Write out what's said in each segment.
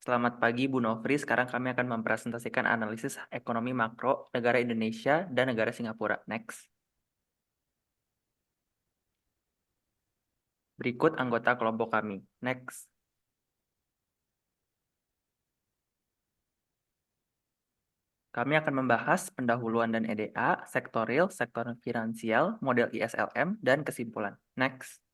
Selamat pagi Bu Nofri, sekarang kami akan mempresentasikan analisis ekonomi makro negara Indonesia dan negara Singapura. Next. Berikut anggota kelompok kami. Next. Kami akan membahas pendahuluan dan EDA, sektor real, sektor finansial, model ISLM, dan kesimpulan. Next.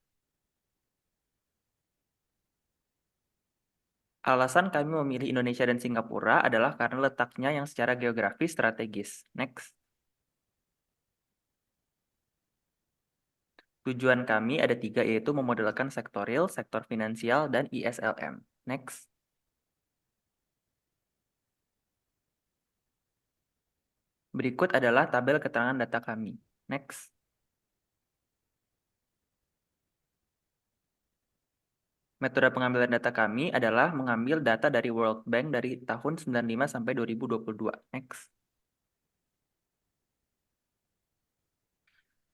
Alasan kami memilih Indonesia dan Singapura adalah karena letaknya yang secara geografis strategis. Next. Tujuan kami ada 3, yaitu memodelkan sektor real, sektor finansial, dan ISLM. Next. Berikut adalah tabel keterangan data kami. Next. Metode pengambilan data kami adalah mengambil data dari World Bank dari tahun 95 sampai 2022. Next.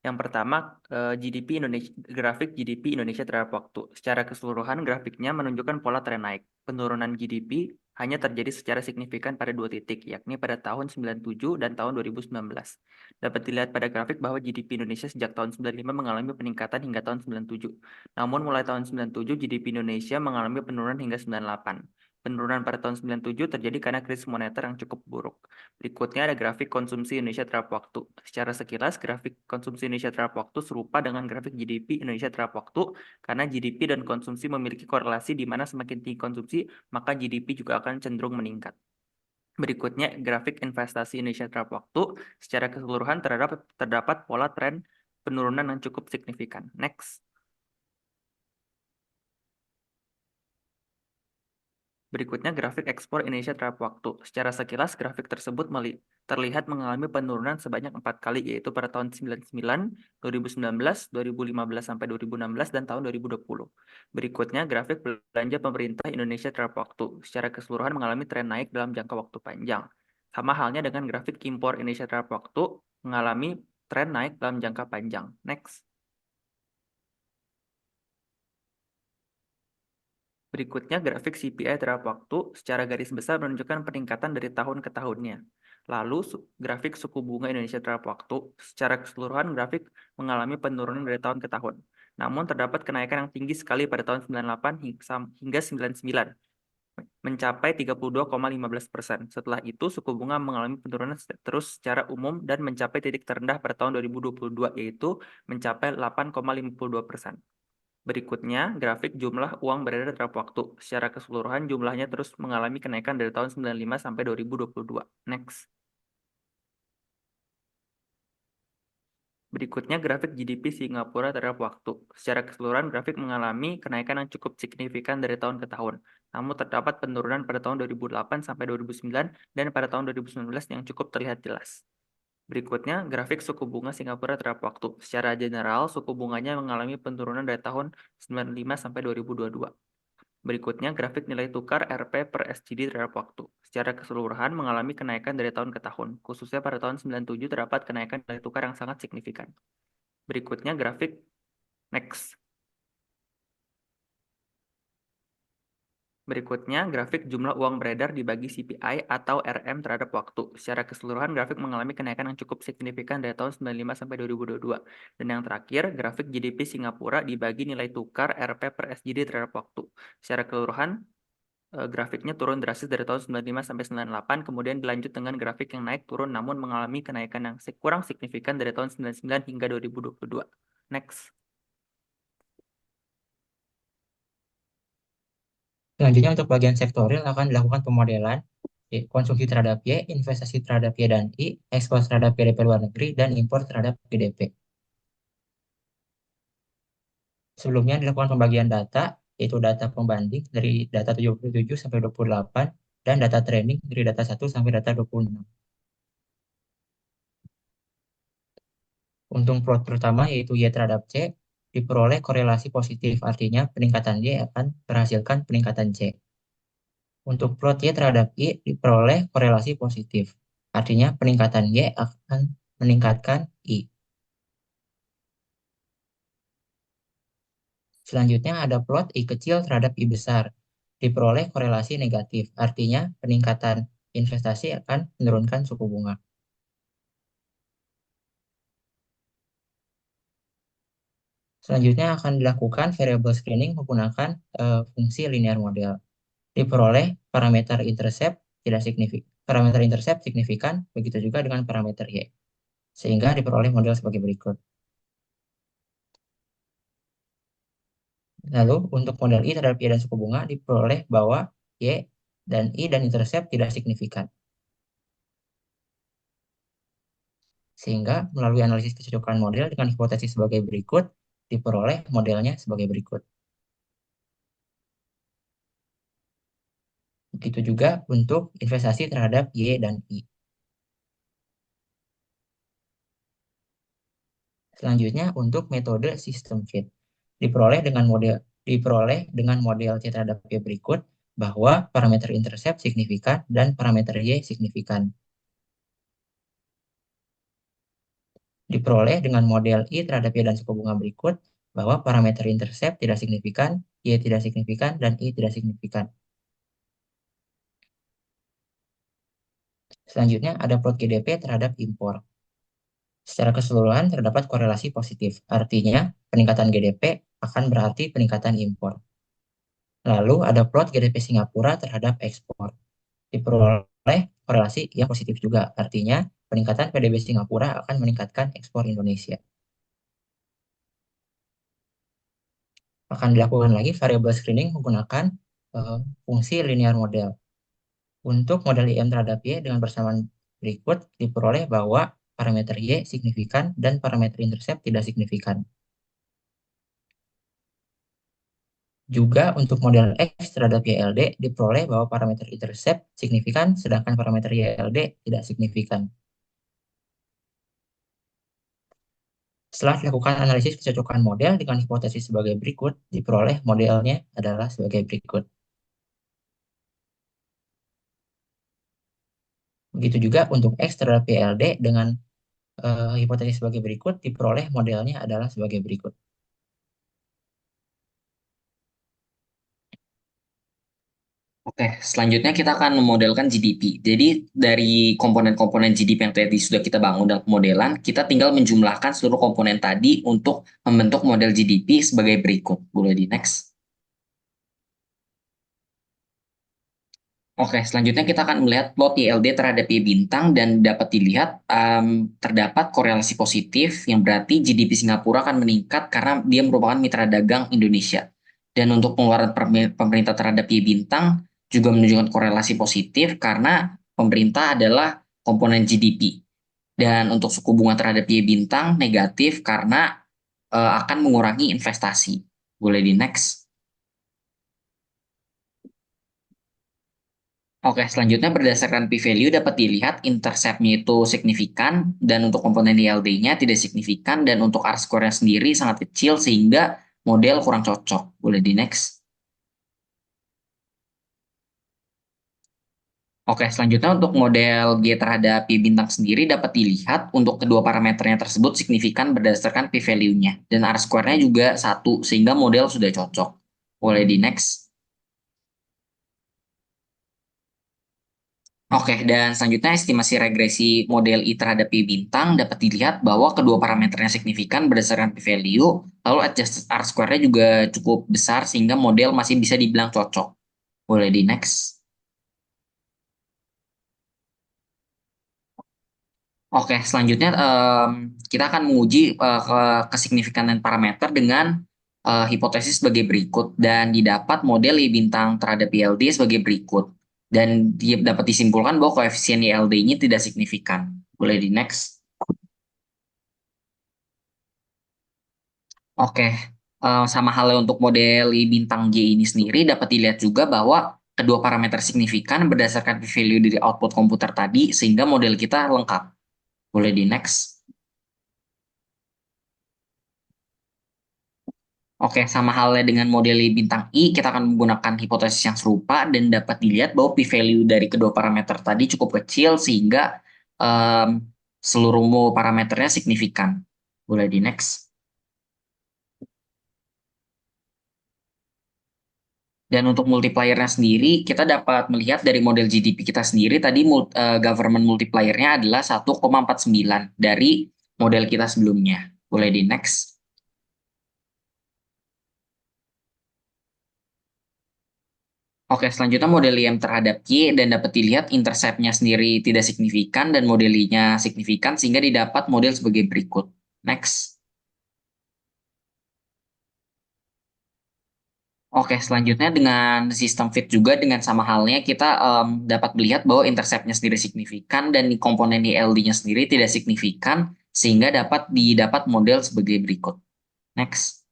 Yang pertama, GDP Indonesia, grafik GDP Indonesia terhadap waktu. Secara keseluruhan, grafiknya menunjukkan pola tren naik. Penurunan GDP hanya terjadi secara signifikan pada 2 titik, yakni pada tahun 97 dan tahun 2019. Dapat dilihat pada grafik bahwa GDP Indonesia sejak tahun 95 mengalami peningkatan hingga tahun 97. Namun mulai tahun 97, GDP Indonesia mengalami penurunan hingga 98. Penurunan pada tahun 97 terjadi karena krisis moneter yang cukup buruk. Berikutnya ada grafik konsumsi Indonesia terhadap waktu. Secara sekilas, grafik konsumsi Indonesia terhadap waktu serupa dengan grafik GDP Indonesia terhadap waktu, karena GDP dan konsumsi memiliki korelasi di mana semakin tinggi konsumsi, maka GDP juga akan cenderung meningkat. Berikutnya, grafik investasi Indonesia terhadap waktu. Secara keseluruhan terdapat pola tren penurunan yang cukup signifikan. Next. Berikutnya grafik ekspor Indonesia terhadap waktu. Secara sekilas, grafik tersebut terlihat mengalami penurunan sebanyak 4 kali, yaitu pada tahun 99, 2019, 2015 sampai 2016, dan tahun 2020. Berikutnya grafik belanja pemerintah Indonesia terhadap waktu. Secara keseluruhan mengalami tren naik dalam jangka waktu panjang. Sama halnya dengan grafik impor Indonesia terhadap waktu, mengalami tren naik dalam jangka panjang. Next. Berikutnya grafik CPI terhadap waktu secara garis besar menunjukkan peningkatan dari tahun ke tahunnya. Lalu grafik suku bunga Indonesia terhadap waktu secara keseluruhan grafik mengalami penurunan dari tahun ke tahun. Namun terdapat kenaikan yang tinggi sekali pada tahun 98 hingga 99 mencapai 32,15%. Setelah itu suku bunga mengalami penurunan terus secara umum dan mencapai titik terendah pada tahun 2022, yaitu mencapai 8,52%. Berikutnya, grafik jumlah uang beredar terhadap waktu. Secara keseluruhan, jumlahnya terus mengalami kenaikan dari tahun 95 sampai 2022. Next. Berikutnya, grafik GDP Singapura terhadap waktu. Secara keseluruhan, grafik mengalami kenaikan yang cukup signifikan dari tahun ke tahun. Namun terdapat penurunan pada tahun 2008 sampai 2009 dan pada tahun 2019 yang cukup terlihat jelas. Berikutnya, grafik suku bunga Singapura terhadap waktu. Secara general, suku bunganya mengalami penurunan dari tahun 95 sampai 2022. Berikutnya, grafik nilai tukar Rp per SGD terhadap waktu. Secara keseluruhan mengalami kenaikan dari tahun ke tahun. Khususnya pada tahun 97 terdapat kenaikan nilai tukar yang sangat signifikan. Berikutnya, grafik next. Berikutnya, grafik jumlah uang beredar dibagi CPI atau RM terhadap waktu. Secara keseluruhan, grafik mengalami kenaikan yang cukup signifikan dari tahun 95 sampai 2022. Dan yang terakhir, grafik GDP Singapura dibagi nilai tukar Rp per SGD terhadap waktu. Secara keseluruhan, grafiknya turun drastis dari tahun 95 sampai 98, kemudian dilanjut dengan grafik yang naik turun namun mengalami kenaikan yang kurang signifikan dari tahun 99 hingga 2022. Next. Selanjutnya untuk bagian sektorial akan dilakukan pemodelan konsumsi terhadap Y, investasi terhadap Y dan I, ekspor terhadap GDP luar negeri, dan impor terhadap GDP. Sebelumnya dilakukan pembagian data, yaitu data pembanding dari data 77 sampai 28, dan data training dari data 1 sampai data 26. Untuk plot pertama yaitu Y terhadap C, diperoleh korelasi positif, artinya peningkatan Y akan menghasilkan peningkatan C. Untuk plot Y terhadap I diperoleh korelasi positif, artinya peningkatan Y akan meningkatkan I. Selanjutnya ada plot I kecil terhadap I besar. diperoleh korelasi negatif. Artinya peningkatan investasi akan menurunkan suku bunga. Selanjutnya akan dilakukan variable screening menggunakan fungsi linear model. Diperoleh parameter intercept tidak signifikan, parameter intercept signifikan, begitu juga dengan parameter Y. Sehingga diperoleh model sebagai berikut. Lalu untuk model I terhadap Y dan suku bunga diperoleh bahwa Y dan I dan intercept tidak signifikan. Sehingga melalui analisis kecocokan model dengan hipotesis sebagai berikut, diperoleh modelnya sebagai berikut. Begitu juga untuk investasi terhadap Y dan I. Selanjutnya untuk metode system fit diperoleh dengan model C terhadap Y berikut bahwa parameter intercept signifikan dan parameter Y signifikan. Diperoleh dengan model I terhadap Y dan suku bunga berikut bahwa parameter intercept tidak signifikan, Y tidak signifikan, dan I tidak signifikan. Selanjutnya ada plot GDP terhadap impor. Secara keseluruhan terdapat korelasi positif, artinya peningkatan GDP akan berarti peningkatan impor. Lalu ada plot GDP Singapura terhadap ekspor. Diperoleh korelasi yang positif juga, artinya peningkatan PDB Singapura akan meningkatkan ekspor Indonesia. Akan dilakukan lagi variable screening menggunakan fungsi linear model. Untuk model IM terhadap Y dengan persamaan berikut diperoleh bahwa parameter Y signifikan dan parameter intercept tidak signifikan. Juga untuk model X terhadap YLD diperoleh bahwa parameter intercept signifikan sedangkan parameter YLD tidak signifikan. Setelah dilakukan analisis kecocokan model dengan hipotesis sebagai berikut, diperoleh modelnya adalah sebagai berikut. Begitu juga untuk X terhadap YLD dengan hipotesis sebagai berikut, diperoleh modelnya adalah sebagai berikut. Oke, selanjutnya kita akan memodelkan GDP. Jadi dari komponen-komponen GDP yang tadi sudah kita bangun dalam pemodelan, kita tinggal menjumlahkan seluruh komponen tadi untuk membentuk model GDP sebagai berikut. Boleh di next. Oke, selanjutnya kita akan melihat plot YLD terhadap Y bintang dan dapat dilihat terdapat korelasi positif yang berarti GDP Singapura akan meningkat karena dia merupakan mitra dagang Indonesia. Dan untuk pengeluaran pemerintah terhadap Y bintang juga menunjukkan korelasi positif karena pemerintah adalah komponen GDP. Dan untuk suku bunga terhadap Y bintang negatif karena akan mengurangi investasi. Boleh di next. Oke, selanjutnya berdasarkan p-value dapat dilihat intercept-nya itu signifikan dan untuk komponen YLD-nya tidak signifikan dan untuk R-square-nya sendiri sangat kecil sehingga model kurang cocok. Boleh di next. Oke, selanjutnya untuk model G terhadap Y bintang sendiri dapat dilihat untuk kedua parameternya tersebut signifikan berdasarkan p-value-nya dan R-square-nya juga 1 sehingga model sudah cocok. Boleh di next. Oke, dan selanjutnya estimasi regresi model I terhadap Y bintang dapat dilihat bahwa kedua parameternya signifikan berdasarkan p-value, lalu adjusted R-square-nya juga cukup besar sehingga model masih bisa dibilang cocok. Boleh di next. Oke, selanjutnya kita akan menguji kesignifikan parameter dengan hipotesis sebagai berikut dan didapat model Y bintang terhadap YLD sebagai berikut dan dapat disimpulkan bahwa koefisien YLD-nya tidak signifikan. Boleh di next. Oke, sama halnya untuk model Y bintang J ini sendiri dapat dilihat juga bahwa kedua parameter signifikan berdasarkan p-value dari output komputer tadi sehingga model kita lengkap. Boleh di next. Oke, sama halnya dengan model bintang I, kita akan menggunakan hipotesis yang serupa dan dapat dilihat bahwa p-value dari kedua parameter tadi cukup kecil sehingga um, seluruh parameternya signifikan. Boleh di next. Dan untuk multipliernya sendiri, kita dapat melihat dari model GDP kita sendiri, tadi government multipliernya adalah 1,49 dari model kita sebelumnya. Boleh di next. Oke, selanjutnya model IM terhadap Y dan dapat dilihat intercept-nya sendiri tidak signifikan dan model Y-nya signifikan sehingga didapat model sebagai berikut. Next. Oke, selanjutnya dengan sistem fit juga dengan sama halnya kita dapat melihat bahwa intercept-nya sendiri signifikan dan komponen YLD-nya sendiri tidak signifikan sehingga dapat didapat model sebagai berikut. Next.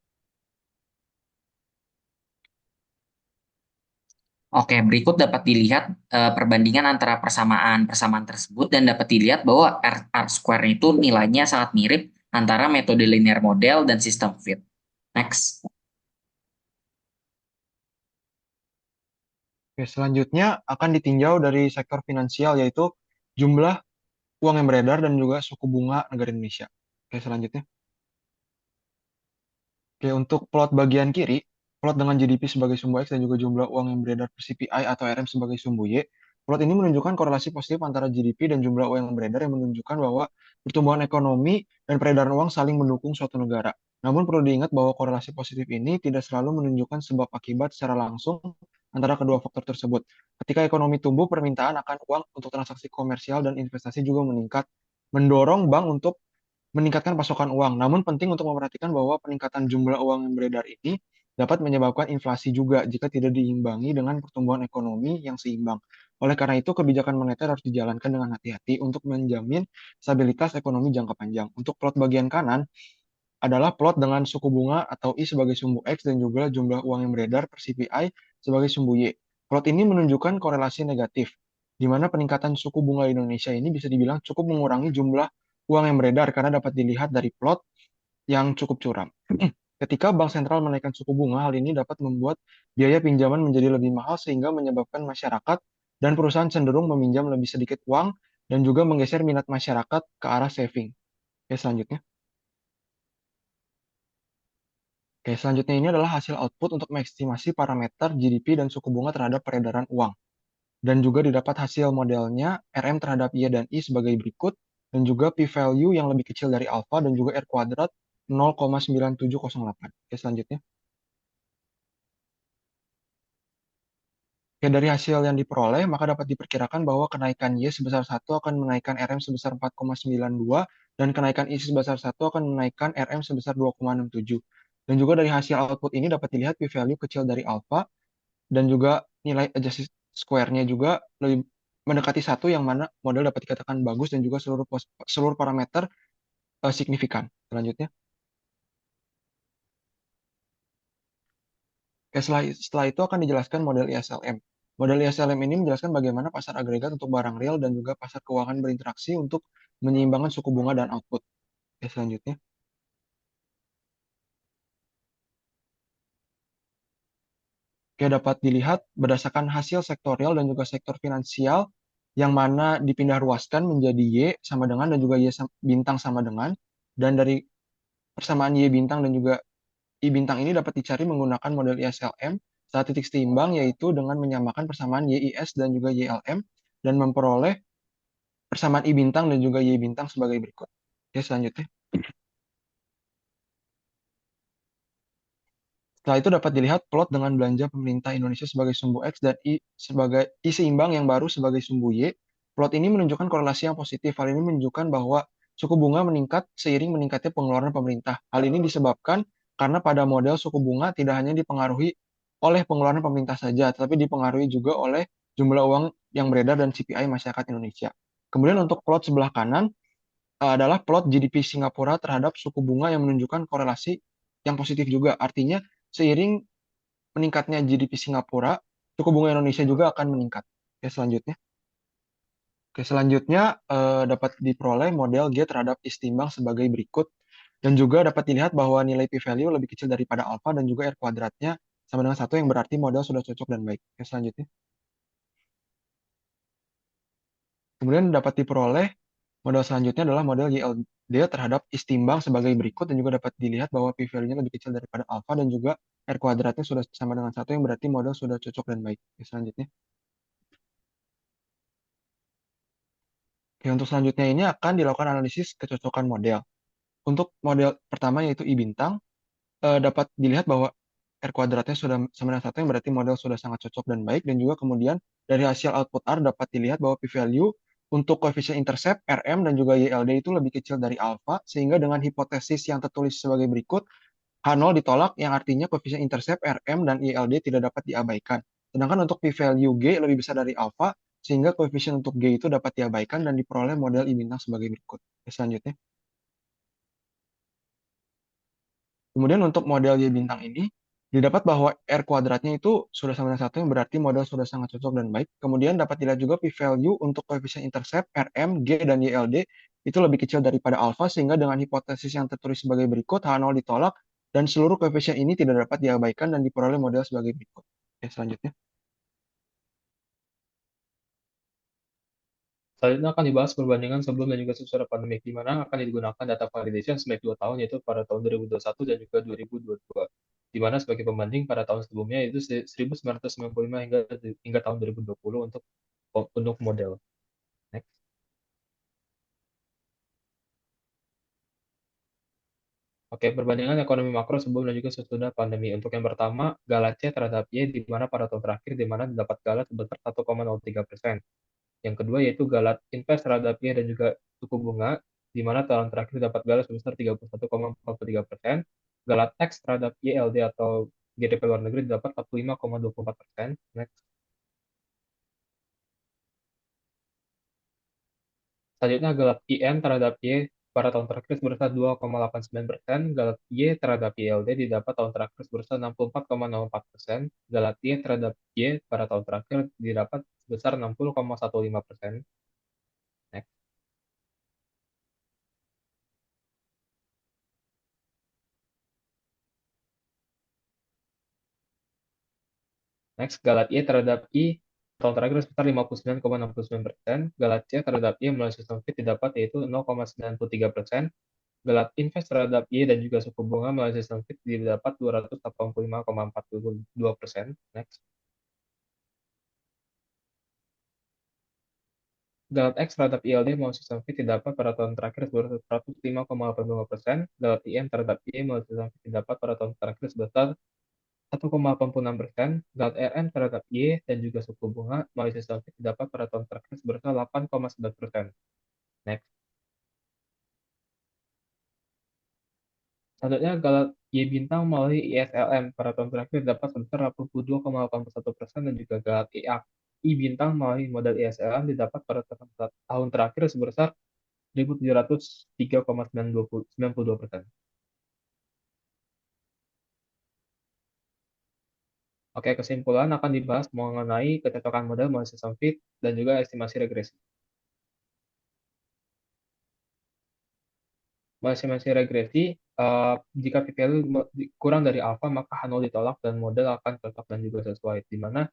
Oke, berikut dapat dilihat perbandingan antara persamaan-persamaan tersebut dan dapat dilihat bahwa R square itu nilainya sangat mirip antara metode linear model dan sistem fit. Next. Oke, selanjutnya akan ditinjau dari sektor finansial yaitu jumlah uang yang beredar dan juga suku bunga negara Indonesia. Oke, selanjutnya. Oke, untuk plot bagian kiri, plot dengan GDP sebagai sumbu X dan juga jumlah uang yang beredar per CPI atau RM sebagai sumbu Y. Plot ini menunjukkan korelasi positif antara GDP dan jumlah uang yang beredar yang menunjukkan bahwa pertumbuhan ekonomi dan peredaran uang saling mendukung suatu negara. Namun perlu diingat bahwa korelasi positif ini tidak selalu menunjukkan sebab akibat secara langsung antara kedua faktor tersebut. Ketika ekonomi tumbuh, permintaan akan uang untuk transaksi komersial dan investasi juga meningkat, mendorong bank untuk meningkatkan pasokan uang. Namun penting untuk memperhatikan bahwa peningkatan jumlah uang yang beredar ini dapat menyebabkan inflasi juga jika tidak diimbangi dengan pertumbuhan ekonomi yang seimbang. Oleh karena itu, kebijakan moneter harus dijalankan dengan hati-hati untuk menjamin stabilitas ekonomi jangka panjang. Untuk plot bagian kanan adalah plot dengan suku bunga atau I sebagai sumbu X dan juga jumlah uang yang beredar per CPI sebagai sumbu Y. Plot ini menunjukkan korelasi negatif, di mana peningkatan suku bunga Indonesia ini bisa dibilang cukup mengurangi jumlah uang yang beredar karena dapat dilihat dari plot yang cukup curam. Ketika bank sentral menaikkan suku bunga, hal ini dapat membuat biaya pinjaman menjadi lebih mahal sehingga menyebabkan masyarakat dan perusahaan cenderung meminjam lebih sedikit uang dan juga menggeser minat masyarakat ke arah saving. Oke, selanjutnya. Oke, selanjutnya ini adalah hasil output untuk mengestimasi parameter GDP dan suku bunga terhadap peredaran uang. Dan juga didapat hasil modelnya RM terhadap Y dan I sebagai berikut, dan juga p-value yang lebih kecil dari alpha dan juga R kuadrat 0,9708. Oke, selanjutnya. Oke, dari hasil yang diperoleh, maka dapat diperkirakan bahwa kenaikan Y sebesar 1 akan menaikkan RM sebesar 4,92, dan kenaikan I sebesar 1 akan menaikkan RM sebesar 2,67. Dan juga dari hasil output ini dapat dilihat p-value kecil dari alpha, dan juga nilai adjusted square-nya juga lebih mendekati 1 yang mana model dapat dikatakan bagus dan juga seluruh parameter signifikan. Selanjutnya. Oke, setelah itu akan dijelaskan model ISLM. Model ISLM ini menjelaskan bagaimana pasar agregat untuk barang real dan juga pasar keuangan berinteraksi untuk menyeimbangkan suku bunga dan output. Oke, selanjutnya. Oke, dapat dilihat berdasarkan hasil sektorial dan juga sektor finansial yang mana dipindah ruaskan menjadi Y sama dengan dan juga Y bintang sama dengan. Dan dari persamaan Y bintang dan juga I bintang ini dapat dicari menggunakan model ISLM saat titik seimbang yaitu dengan menyamakan persamaan YIS dan juga YLM dan memperoleh persamaan I bintang dan juga Y bintang sebagai berikut. Oke, selanjutnya. Setelah itu dapat dilihat plot dengan belanja pemerintah Indonesia sebagai sumbu X dan I sebagai I seimbang yang baru sebagai sumbu Y. Plot ini menunjukkan korelasi yang positif. Hal ini menunjukkan bahwa suku bunga meningkat seiring meningkatnya pengeluaran pemerintah. Hal ini disebabkan karena pada model suku bunga tidak hanya dipengaruhi oleh pengeluaran pemerintah saja, tetapi dipengaruhi juga oleh jumlah uang yang beredar dan CPI masyarakat Indonesia. Kemudian untuk plot sebelah kanan adalah plot GDP Singapura terhadap suku bunga yang menunjukkan korelasi yang positif juga. Artinya seiring meningkatnya GDP Singapura, suku bunga Indonesia juga akan meningkat. Oke, selanjutnya. Oke, selanjutnya dapat diperoleh model G terhadap istimbang sebagai berikut. Dan juga dapat dilihat bahwa nilai p-value lebih kecil daripada alpha dan juga R kuadratnya sama dengan 1 yang berarti model sudah cocok dan baik. Oke, selanjutnya. Kemudian dapat diperoleh model selanjutnya adalah model YLD terhadap istimbang sebagai berikut dan juga dapat dilihat bahwa p-value-nya lebih kecil daripada alpha dan juga R kuadratnya sudah sama dengan 1 yang berarti model sudah cocok dan baik. Oke, selanjutnya. Oke, untuk selanjutnya ini akan dilakukan analisis kecocokan model. Untuk model pertama yaitu I bintang, dapat dilihat bahwa R kuadratnya sudah sama dengan 1 yang berarti model sudah sangat cocok dan baik. Dan juga kemudian dari hasil output R dapat dilihat bahwa p-value untuk koefisien intercept, RM, dan juga YLD itu lebih kecil dari alfa, sehingga dengan hipotesis yang tertulis sebagai berikut, H0 ditolak, yang artinya koefisien intercept, RM, dan YLD tidak dapat diabaikan. Sedangkan untuk p-value G lebih besar dari alfa, sehingga koefisien untuk G itu dapat diabaikan dan diperoleh model I bintang sebagai berikut. Oke, selanjutnya. Kemudian untuk model Y bintang ini, didapat bahwa R kuadratnya itu sudah sama dengan 1 yang berarti model sudah sangat cocok dan baik. Kemudian dapat dilihat juga p-value untuk koefisien intercept, RM, G, dan YLD itu lebih kecil daripada alfa, sehingga dengan hipotesis yang tertulis sebagai berikut, H0 ditolak, dan seluruh koefisien ini tidak dapat diabaikan dan diperoleh model sebagai berikut. Oke, selanjutnya. Selanjutnya akan dibahas perbandingan sebelum dan juga sesudah pandemi, di mana akan digunakan data validation selama 2 tahun, yaitu pada tahun 2021 dan juga 2022. Di mana sebagai pembanding pada tahun sebelumnya yaitu 1995 hingga tahun 2020 untuk model. Next. Oke, perbandingan ekonomi makro sebelum dan juga sesudah pandemi. Untuk yang pertama, Galat C terhadap Y, di mana pada tahun terakhir, di mana didapat Galat sebesar 1,03%. Yang kedua yaitu Galat Invest terhadap Y dan juga suku bunga, di mana tahun terakhir dapat Galat sebesar 31,43%. Galat X terhadap YLD atau GDP luar negeri dapat 45,24%. Next. Selanjutnya Galat IN terhadap Y pada tahun terakhir sebesar 2,89%. Galat Y terhadap YLD didapat tahun terakhir sebesar 64,04%. Galat Y terhadap Y pada tahun terakhir didapat sebesar 60,15%. Next. Next, Galat Y terhadap I tahun terakhir sekitar 59,69%. Galat C terhadap Y melalui sistem FIT didapat yaitu 0,93%. Galat Invest terhadap Y dan juga suku bunga melalui sistem FIT didapat 285,42%. Next. Galat X terhadap ILD melalui sistem FIT didapat pada tahun terakhir sebesar 105,82%. Galat IM terhadap Y melalui sistem FIT didapat pada tahun terakhir sebesar 1,86%. Galat RM terhadap Y dan juga suku bunga melalui sistem FIT didapat pada tahun terakhir sebesar 8,9%. Next. Selanjutnya, Galat Y bintang melalui ISLM pada tahun terakhir dapat sebesar 82,81% dan juga Galat I bintang melalui modal ISLM didapat pada tahun terakhir sebesar 1.703,92%. Oke, kesimpulan akan dibahas mengenai kecocokan model melalui sistem fit dan juga estimasi regresi. Estimasi regresi, jika p-value kurang dari alfa, maka H0 ditolak dan model akan cocok dan juga sesuai. Di mana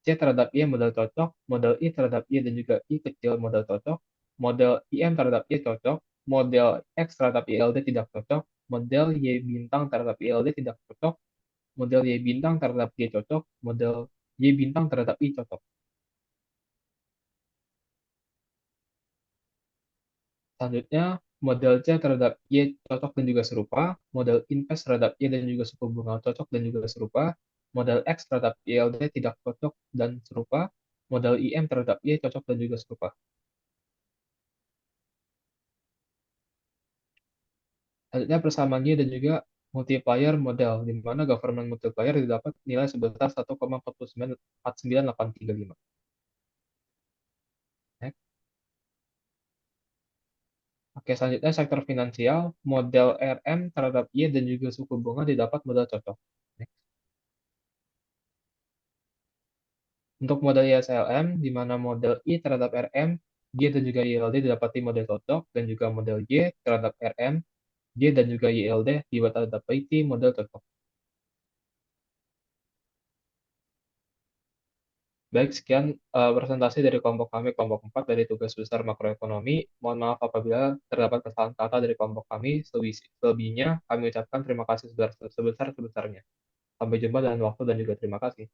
C terhadap Y model cocok, model I terhadap Y dan juga I kecil model cocok, model IM terhadap Y cocok, model X terhadap YLD tidak cocok, model Y bintang terhadap YLD tidak cocok, model Y bintang terhadap Y cocok, model Y bintang terhadap I cocok. Selanjutnya, model C terhadap Y cocok dan juga serupa, model invest terhadap Y dan juga suku bunga cocok dan juga serupa, model X terhadap YLD tidak cocok dan serupa, model IM terhadap Y cocok dan juga serupa. Selanjutnya persamaan Y dan juga multiplier model, di mana government multiplier didapat nilai sebesar 1,4949835. Next. Oke, selanjutnya sektor finansial, model RM terhadap Y dan juga suku bunga didapat model cocok. Next. Untuk model ISLM, di mana model I terhadap RM, Y dan juga YLD didapati model cocok, dan juga model Y terhadap RM, Y dan juga YLD didapati model cocok. Baik, sekian presentasi dari kelompok kami, kelompok 4 dari tugas besar makroekonomi. Mohon maaf apabila terdapat kesalahan kata dari kelompok kami. Selebihnya, kami ucapkan terima kasih sebesar-sebesarnya. Sampai jumpa dan waktu dan juga terima kasih.